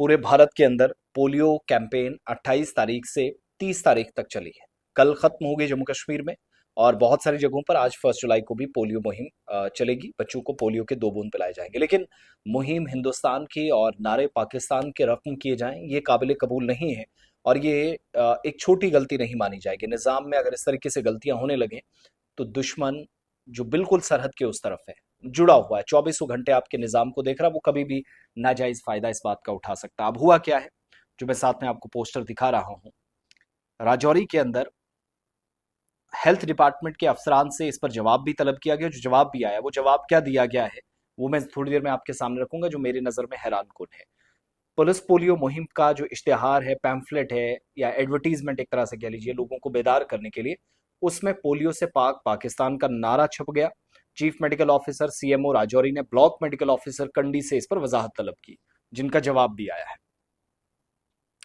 पूरे भारत के अंदर पोलियो कैंपेन 28 तारीख से 30 तारीख तक चली है। कल खत्म हो गई जम्मू कश्मीर में, और बहुत सारी जगहों पर आज 1 जुलाई को भी पोलियो मुहिम चलेगी। बच्चों को पोलियो के 2 बूंद पिलाए जाएंगे। लेकिन मुहिम हिंदुस्तान की और नारे पाकिस्तान के रकम किए जाएं, ये काबिल कबूल नहीं है। और ये एक छोटी गलती नहीं मानी जाएगी। निज़ाम में अगर इस तरीके से गलतियां होने लगें तो दुश्मन जो बिल्कुल सरहद के उस तरफ है, जुड़ा हुआ है, चौबीसों घंटे आपके निज़ाम को देख रहा, वो कभी भी नाजायज फायदा इस बात का उठा सकता। अब हुआ क्या है, जो मैं साथ में आपको पोस्टर दिखा रहा हूं, राजौरी के अंदर हेल्थ डिपार्टमेंट के अफसरान से इस पर जवाब भी तलब किया गया। जो जवाब भी आया, वो जवाब क्या दिया गया है वो मैं थोड़ी देर में आपके सामने रखूंगा, जो मेरी नजर में हैरान कुन है। पल्स पोलियो मुहिम का जो इश्तेहार है, पैम्फलेट है, या एडवर्टीजमेंट एक तरह से कह लीजिए, लोगों को बेदार करने के लिए, उसमें पोलियो से पाक पाकिस्तान का नारा छप गया। Chief medical officer CMO Rajouri ने ब्लॉक मेडिकल ऑफिसर कंडी से इस पर वजाहत तलब की, जिनका जवाब भी आया है।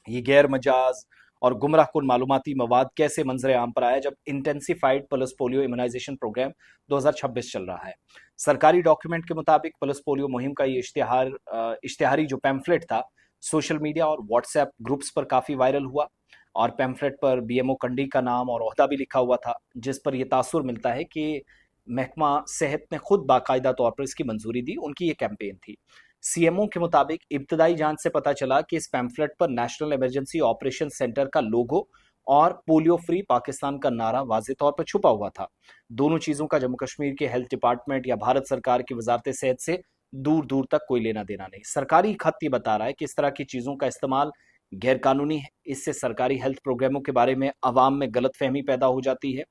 ये गैर मजाज और गुमराह कुन मालूमाती मवाद कैसे मंजर आम पर आया, जब intensified pulse polio immunisation programme 2026 चल रहा है। सरकारी डॉक्यूमेंट के मुताबिक पल्स पोलियो मुहिम का ये इश्तेहारी जो पैम्फलेट था, सोशल मीडिया और व्हाट्सएप ग्रुप्स पर काफी वायरल हुआ। और पैम्फलेट पर बीएमओ कंडी का नाम और ओहदा भी लिखा हुआ था, जिस पर यह तासुर मिलता है कि महकमा सेहत ने खुद बाकायदा तौर पर इसकी मंजूरी दी, उनकी ये कैंपेन थी। सीएमओ के मुताबिक इब्तदाई जांच से पता चला कि इस पैम्फलेट पर नेशनल इमरजेंसी ऑपरेशन सेंटर का लोगो और पोलियो फ्री पाकिस्तान का नारा वाज़ेह तौर पर छुपा हुआ था। दोनों चीजों का जम्मू कश्मीर के हेल्थ डिपार्टमेंट या भारत सरकार की वजारत सेहत से दूर दूर तक कोई लेना देना नहीं। सरकारी खत ये बता रहा है कि इस तरह की चीजों का इस्तेमाल गैर कानूनी है। इससे सरकारी हेल्थ प्रोग्रामों के बारे में अवाम में गलत फहमी पैदा हो जाती है।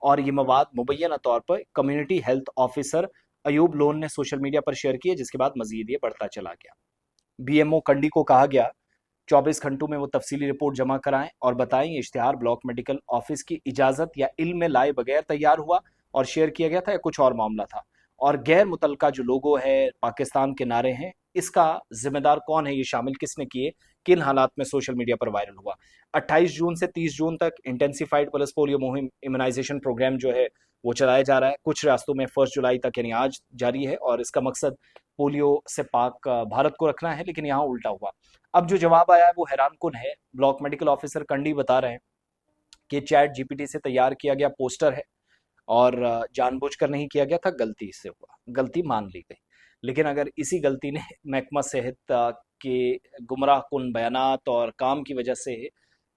और ये मवाद मुबैना तौर पर community health officer Ayub loan ने सोशल मीडिया पर शेयर किए, जिसके बाद मजीद ये बढ़ता चला गया। बीएमओ कंडी को कहा गया 24 घंटों में वो तफसीली रिपोर्ट जमा कराएं और बताएं ये इश्तेहार ब्लॉक मेडिकल ऑफिस की इजाजत या इल्म में लाए बगैर तैयार हुआ और शेयर किया गया था, या कुछ और मामला था। और गैर मुतलका जो लोगो है, पाकिस्तान के नारे हैं, इसका जिम्मेदार कौन है, ये शामिल किसने किए, किन हालात में सोशल मीडिया पर वायरल हुआ। 28 जून से 30 जून तक इंटेंसिफाइड पल्स पोलियो मुहिम इम्यूनाइजेशन प्रोग्राम जो है वो चलाया जा रहा है। कुछ रास्तों में 1 जुलाई तक यानी आज जारी है, और इसका मकसद पोलियो से पाक भारत को रखना है। लेकिन यहाँ उल्टा हुआ। अब जो जवाब आया है वो हैरान कुन है। ब्लॉक मेडिकल ऑफिसर कंडी बता रहे हैं कि चैट जीपीटी से तैयार किया गया पोस्टर है, और जानबूझकर नहीं किया गया था, गलती से हुआ, गलती मान ली गई। लेकिन अगर इसी गलती ने महकमा सेहत के गुमराह कुन बयानात और काम की वजह से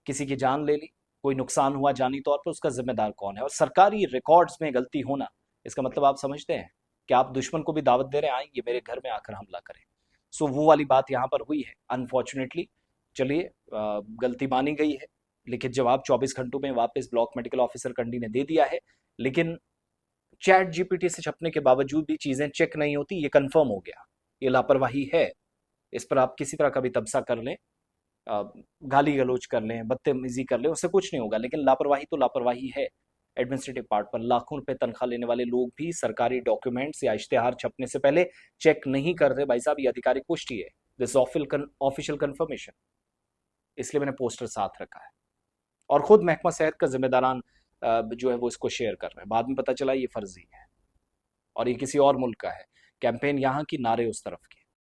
किसी की जान ले ली, कोई नुकसान हुआ जानी तौर पर, उसका जिम्मेदार कौन है। और सरकारी रिकॉर्ड्स में गलती होना, इसका मतलब आप समझते हैं कि आप दुश्मन को भी दावत दे रहे हैं, आएंगे मेरे घर में आकर हमला करें। सो वो वाली बात यहाँ पर हुई है अनफॉर्चुनेटली। चलिए, गलती मानी गई है, लेकिन जवाब 24 घंटों में वापस ब्लॉक मेडिकल ऑफिसर कंडी ने दे दिया है। लेकिन चैट जीपीटी से छपने के बावजूद भी चीजें चेक नहीं होती, ये कंफर्म हो गया, ये लापरवाही है। इस पर आप किसी तरह का भी तबसा कर लें, गाली गलौज कर लें, बदतमीजी कर लें, उससे कुछ नहीं होगा। लेकिन लापरवाही तो लापरवाही है। एडमिनिस्ट्रेटिव पार्ट पर लाखों रुपए तनख्वाह लेने वाले लोग भी सरकारी डॉक्यूमेंट्स या इश्तेहार छपने से पहले चेक नहीं करते। भाई साहब, ये आधिकारिक पुष्टि है, दिस ऑफिशियल कंफर्मेशन। इसलिए मैंने पोस्टर साथ रखा है। और खुद महकमा सेहत का जिम्मेदारान जो है वो इसको शेयर कर रहे हैं। बाद में पता चला ये फर्जी है और ये किसी और मुल्क का है। कैंपेन यहाँ की, नारे उस तरफ के।